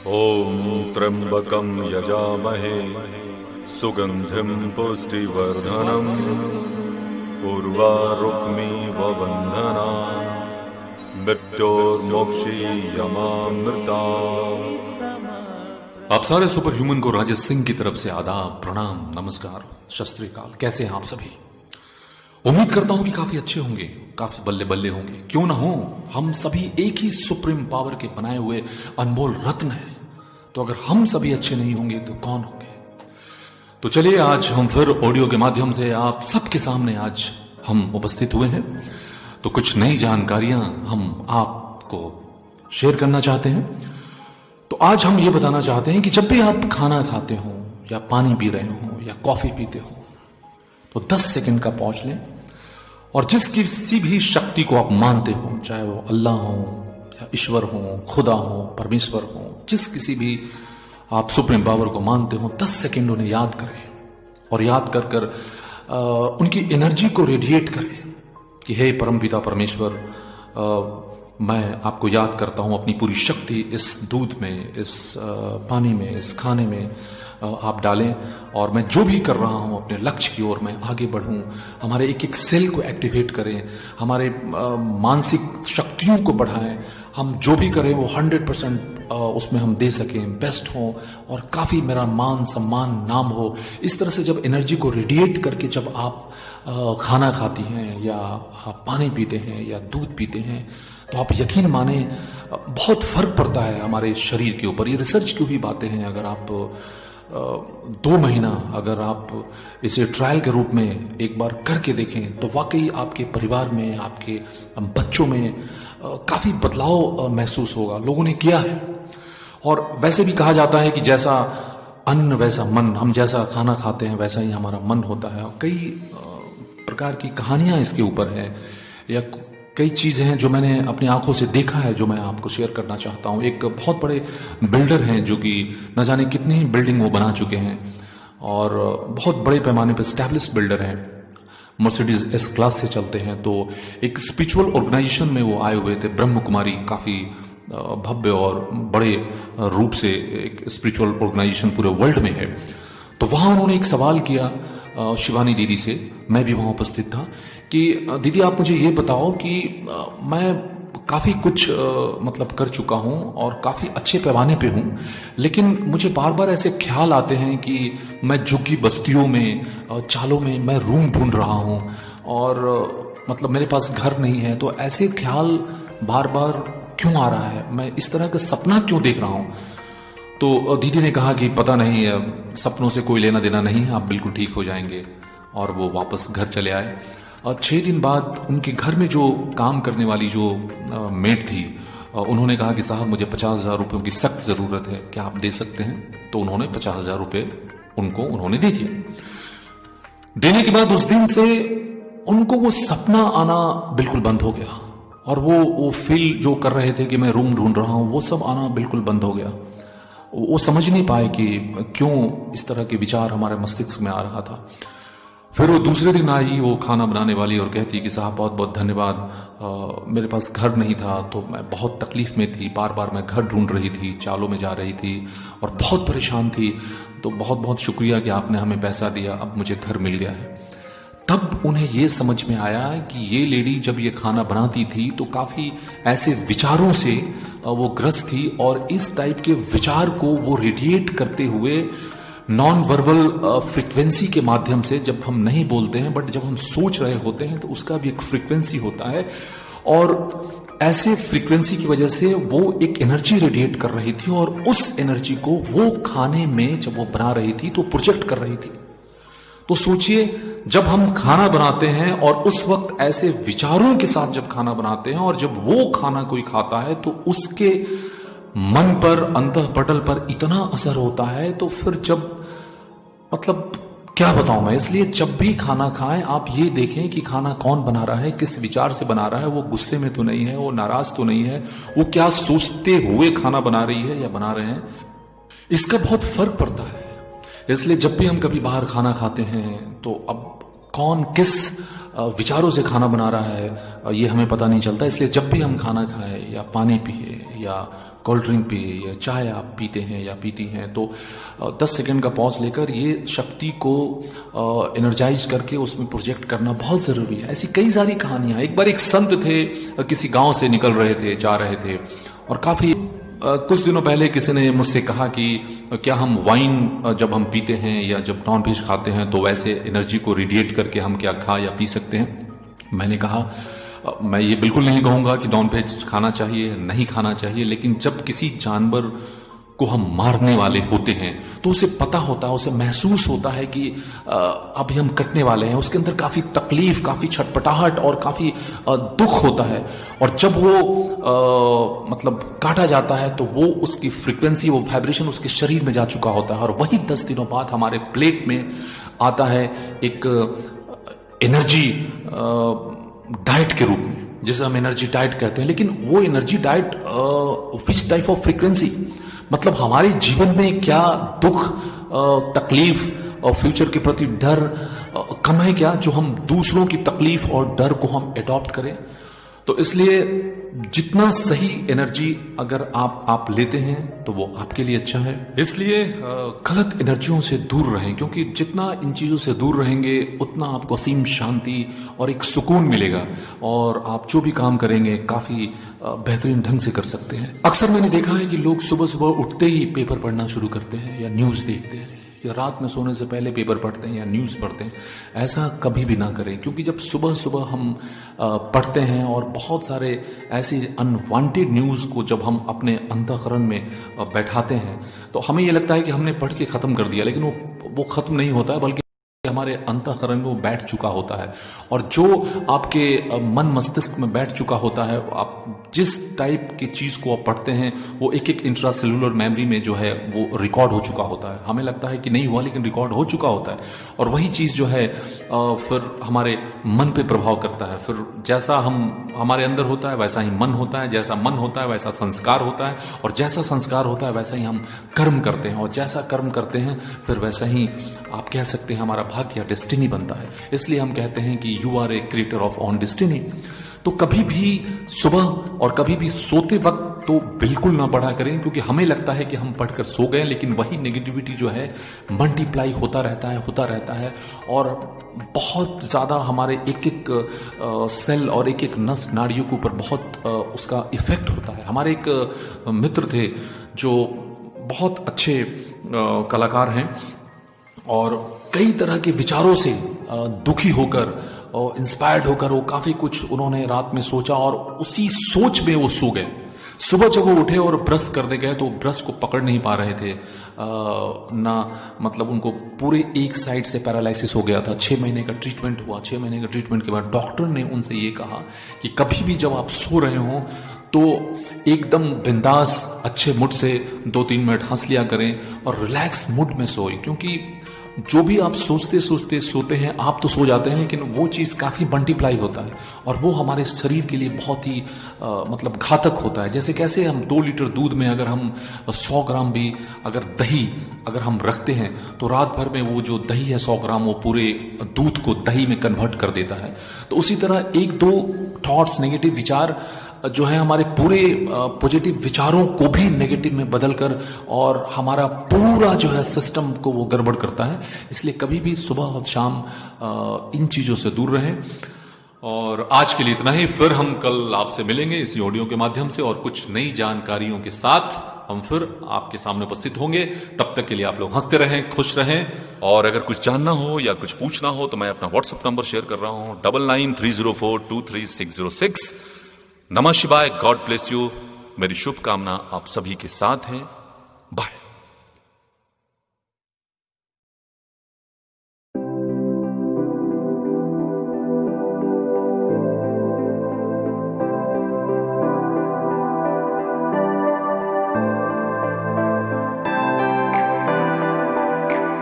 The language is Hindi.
ॐ त्र्यम्बकं यजामहे सुगन्धिं पुष्टिवर्धनम् उर्वारुक्मिव बन्धना मृत्योर्मोक्षीयमामृता। आप सारे सुपर ह्यूमन को राजेश सिंह की तरफ से आदाब, प्रणाम, नमस्कार, सत श्री अकाल। कैसे हैं आप सभी? उम्मीद करता हूं कि काफी अच्छे होंगे, काफी बल्ले बल्ले होंगे। क्यों ना हो, हम सभी एक ही सुप्रीम पावर के बनाए हुए अनमोल रत्न हैं। तो अगर हम सभी अच्छे नहीं होंगे तो कौन होंगे? तो चलिए आज हम फिर ऑडियो के माध्यम से आप सबके सामने आज हम उपस्थित हुए हैं। तो कुछ नई जानकारियां हम आपको शेयर करना चाहते हैं। तो आज हम ये बताना चाहते हैं कि जब भी आप खाना खाते हो या पानी पी रहे हो या कॉफी पीते हो तो 10 सेकंड का पॉज लें और जिस किसी भी शक्ति को आप मानते हो, चाहे वो अल्लाह हो या ईश्वर हो, खुदा हो, परमेश्वर हो, जिस किसी भी आप सुप्रीम पावर को मानते हो, 10 सेकंड उन्हें याद करें और याद कर कर उनकी एनर्जी को रेडिएट करें कि हे परमपिता परमेश्वर, मैं आपको याद करता हूं, अपनी पूरी शक्ति इस दूध में, इस पानी में, इस खाने में आप डालें और मैं जो भी कर रहा हूं अपने लक्ष्य की ओर मैं आगे बढ़ूं। हमारे एक एक सेल को एक्टिवेट करें, हमारे मानसिक शक्तियों को बढ़ाएं। हम जो भी करें वो 100% उसमें हम दे सकें, बेस्ट हो और काफी मेरा मान सम्मान नाम हो। इस तरह से जब एनर्जी को रेडिएट करके जब आप खाना खाती हैं या आप पानी पीते हैं या दूध पीते हैं तो आप यकीन माने बहुत फर्क पड़ता है हमारे शरीर के ऊपर। ये रिसर्च की हुई बातें हैं। अगर आप 2 महीना अगर आप इसे ट्रायल के रूप में एक बार करके देखें तो वाकई आपके परिवार में, आपके बच्चों में काफी बदलाव महसूस होगा। लोगों ने किया है। और वैसे भी कहा जाता है कि जैसा अन्न वैसा मन, हम जैसा खाना खाते हैं वैसा ही हमारा मन होता है। और कई प्रकार की कहानियां इसके ऊपर है या कई चीजें हैं जो मैंने अपनी आंखों से देखा है जो मैं आपको शेयर करना चाहता हूं। एक बहुत बड़े बिल्डर हैं जो कि न जाने कितनी ब्बिल्डिंग वो बना चुके हैं और बहुत बड़े पैमाने पर स्टैब्लिश बिल्डर हैं, मर्सिडीज एस क्लास से चलते हैं। तो एक स्पिरिचुअल ऑर्गेनाइजेशन में वो आए हुए थे, ब्रह्म कुमारी, काफी भव्य और बड़े रूप से एक स्पिरिचुअल ऑर्गेनाइजेशन पूरे वर्ल्ड में है। तो वहां उन्होंने एक सवाल किया शिवानी दीदी से, मैं भी वहां उपस्थित था, कि दीदी आप मुझे ये बताओ कि मैं काफी कुछ मतलब कर चुका हूं और काफी अच्छे पैमाने पे हूं, लेकिन मुझे बार बार ऐसे ख्याल आते हैं कि मैं झुग्गी बस्तियों में, चालों में मैं रूम ढूंढ रहा हूं और मतलब मेरे पास घर नहीं है। तो ऐसे ख्याल बार बार क्यों आ रहा है? मैं इस तरह का सपना क्यों देख रहा हूं? तो दीदी ने कहा कि पता नहीं, सपनों से कोई लेना देना नहीं है, आप बिल्कुल ठीक हो जाएंगे। और वो वापस घर चले आए। और 6 दिन बाद उनके घर में जो काम करने वाली जो मेड थी, उन्होंने कहा कि साहब मुझे 50,000 रुपयों की सख्त जरूरत है, क्या आप दे सकते हैं? तो उन्होंने 50,000 रुपये उन्होंने दे दिए। देने के बाद उस दिन से उनको वो सपना आना बिल्कुल बंद हो गया और वो फील जो कर रहे थे कि मैं रूम ढूंढ रहा हूं, वो सब आना बिल्कुल बंद हो गया। वो समझ नहीं पाए कि क्यों इस तरह के विचार हमारे मस्तिष्क में आ रहा था। फिर वो दूसरे दिन आई वो खाना बनाने वाली और कहती कि साहब बहुत बहुत धन्यवाद, मेरे पास घर नहीं था तो मैं बहुत तकलीफ में थी, बार बार मैं घर ढूंढ रही थी, चालों में जा रही थी और बहुत परेशान थी, तो बहुत बहुत शुक्रिया कि आपने हमें पैसा दिया, अब मुझे घर मिल गया है। तब उन्हें ये समझ में आया कि ये लेडी जब ये खाना बनाती थी तो काफी ऐसे विचारों से वो ग्रस्त थी और इस टाइप के विचार को वो रेडिएट करते हुए नॉन वर्बल फ्रीक्वेंसी के माध्यम से, जब हम नहीं बोलते हैं बट जब हम सोच रहे होते हैं तो उसका भी एक फ्रीक्वेंसी होता है और ऐसे फ्रीक्वेंसी की वजह से वो एक एनर्जी रेडिएट कर रही थी और उस एनर्जी को वो खाने में जब वो बना रही थी तो प्रोजेक्ट कर रही थी। तो सोचिए, जब हम खाना बनाते हैं और उस वक्त ऐसे विचारों के साथ जब खाना बनाते हैं और जब वो खाना कोई खाता है तो उसके मन पर, अंतःपटल पर इतना असर होता है। तो फिर जब मतलब क्या बताऊं मैं, इसलिए जब भी खाना खाएं आप ये देखें कि खाना कौन बना रहा है, किस विचार से बना रहा है, वो गुस्से में तो नहीं है, वो नाराज तो नहीं है, वो क्या सोचते हुए खाना बना रही है या बना रहे हैं, इसका बहुत फर्क पड़ता है। इसलिए जब भी हम कभी बाहर खाना खाते हैं तो अब कौन किस विचारों से खाना बना रहा है ये हमें पता नहीं चलता। इसलिए जब भी हम खाना खाएं या पानी पिए या कोल्ड ड्रिंक पिए या चाय आप पीते हैं या पीती हैं, तो 10 सेकंड का पॉज लेकर ये शक्ति को एनर्जाइज करके उसमें प्रोजेक्ट करना बहुत ज़रूरी है। ऐसी कई सारी कहानियां। एक बार एक संत थे, किसी गांव से निकल रहे थे, जा रहे थे, और काफ़ी कुछ दिनों पहले किसी ने मुझसे कहा कि क्या हम वाइन जब हम पीते हैं या जब नॉन वेज खाते हैं तो वैसे एनर्जी को रेडिएट करके हम क्या खा या पी सकते हैं। मैंने कहा मैं ये बिल्कुल नहीं कहूँगा कि नॉन वेज खाना चाहिए, नहीं खाना चाहिए, लेकिन जब किसी जानवर को हम मारने वाले होते हैं तो उसे पता होता है, उसे महसूस होता है कि अभी हम कटने वाले हैं। उसके अंदर काफ़ी तकलीफ, काफ़ी छटपटाहट और काफ़ी दुख होता है। और जब वो मतलब काटा जाता है तो वो उसकी फ्रीक्वेंसी, वो वाइब्रेशन उसके शरीर में जा चुका होता है, और वही 10 दिनों बाद हमारे प्लेट में आता है एक एनर्जी डाइट के रूप में, जिसे हम एनर्जी डाइट कहते हैं। लेकिन वो energy diet which type of frequency, मतलब हमारे जीवन में क्या दुख, तकलीफ और फ्यूचर के प्रति डर कम है क्या, जो हम दूसरों की तकलीफ और डर को हम अडॉप्ट करें। तो इसलिए जितना सही एनर्जी अगर आप लेते हैं तो वो आपके लिए अच्छा है। इसलिए गलत एनर्जियों से दूर रहें, क्योंकि जितना इन चीज़ों से दूर रहेंगे उतना आपको असीम शांति और एक सुकून मिलेगा, और आप जो भी काम करेंगे काफ़ी बेहतरीन ढंग से कर सकते हैं। अक्सर मैंने देखा है कि लोग सुबह सुबह उठते ही पेपर पढ़ना शुरू करते हैं या न्यूज़ देखते हैं, या रात में सोने से पहले पेपर पढ़ते हैं या न्यूज़ पढ़ते हैं। ऐसा कभी भी ना करें, क्योंकि जब सुबह सुबह हम पढ़ते हैं और बहुत सारे ऐसी अनवांटेड न्यूज़ को जब हम अपने अंतःकरण में बैठाते हैं तो हमें ये लगता है कि हमने पढ़ के ख़त्म कर दिया, लेकिन वो ख़त्म नहीं होता है, बल्कि हमारे अंतःकरण में वो बैठ चुका होता है। और जो आपके मन मस्तिष्क में बैठ चुका होता है, आप जिस टाइप की चीज को आप पढ़ते हैं वो एक एक इंट्रा सेलुलर मेमोरी में जो है वो रिकॉर्ड हो चुका होता है। हमें लगता है कि नहीं हुआ, लेकिन रिकॉर्ड हो चुका होता है। और वही चीज जो है फिर हमारे मन पे प्रभाव करता है। फिर जैसा हमारे अंदर होता है वैसा ही मन होता है, जैसा मन होता है वैसा संस्कार होता है, और जैसा संस्कार होता है वैसा ही हम कर्म करते हैं, और जैसा कर्म करते हैं फिर वैसा ही आप कह सकते हैं हमारा भाग्य या डेस्टिनी बनता है। इसलिए हम कहते हैं कि you are a creator of on destiny. तो कभी भी सुबह और कभी भी सोते वक्त तो बिल्कुल ना पढ़ा करें, क्योंकि हमें लगता है कि हम पढ़कर सो गए, लेकिन वही नेगेटिविटी जो है मल्टीप्लाई होता रहता है, और बहुत ज़्यादा हमारे एक एक सेल और एक एक नस नाड़ियों के ऊपर बहुत उसका इफेक्ट होता है। हमारे एक मित्र थे जो बहुत अच्छे कलाकार हैं, और कई तरह के विचारों से दुखी होकर और इंस्पायर्ड होकर वो काफी कुछ उन्होंने रात में सोचा, और उसी सोच में वो सो गए। सुबह जब वो उठे और ब्रश करने गए तो ब्रश को पकड़ नहीं पा रहे थे, ना मतलब उनको पूरे एक साइड से पैरालिसिस हो गया था। 6 महीने का ट्रीटमेंट हुआ। 6 महीने का ट्रीटमेंट के बाद डॉक्टर ने उनसे ये कहा कि कभी भी जब आप सो रहे हो तो एकदम बिंदास अच्छे मूड से 2-3 मिनट हंस लिया करें और रिलैक्स मूड में सोए, क्योंकि जो भी आप सोचते सोचते सोते हैं आप तो सो जाते हैं, लेकिन वो चीज़ काफ़ी मल्टीप्लाई होता है और वो हमारे शरीर के लिए बहुत ही मतलब घातक होता है। जैसे कैसे हम 2 लीटर दूध में अगर हम 100 ग्राम भी अगर दही अगर हम रखते हैं तो रात भर में वो जो दही है 100 ग्राम वो पूरे दूध को दही में कन्वर्ट कर देता है। तो उसी तरह 1-2 थॉट्स नेगेटिव विचार जो है हमारे पूरे पॉजिटिव विचारों को भी नेगेटिव में बदलकर और हमारा पूरा जो है सिस्टम को वो गड़बड़ करता है। इसलिए कभी भी सुबह और शाम इन चीजों से दूर रहें। और आज के लिए इतना ही। फिर हम कल आपसे मिलेंगे इसी ऑडियो के माध्यम से और कुछ नई जानकारियों के साथ हम फिर आपके सामने उपस्थित होंगे। तब तक के लिए आप लोग हंसते रहें, खुश रहें। और अगर कुछ जानना हो या कुछ पूछना हो तो मैं अपना व्हाट्सएप नंबर शेयर कर रहा हूं 9930423606। नमः शिवाय, गॉड ब्लेस यू। मेरी शुभकामना आप सभी के साथ है। बाय।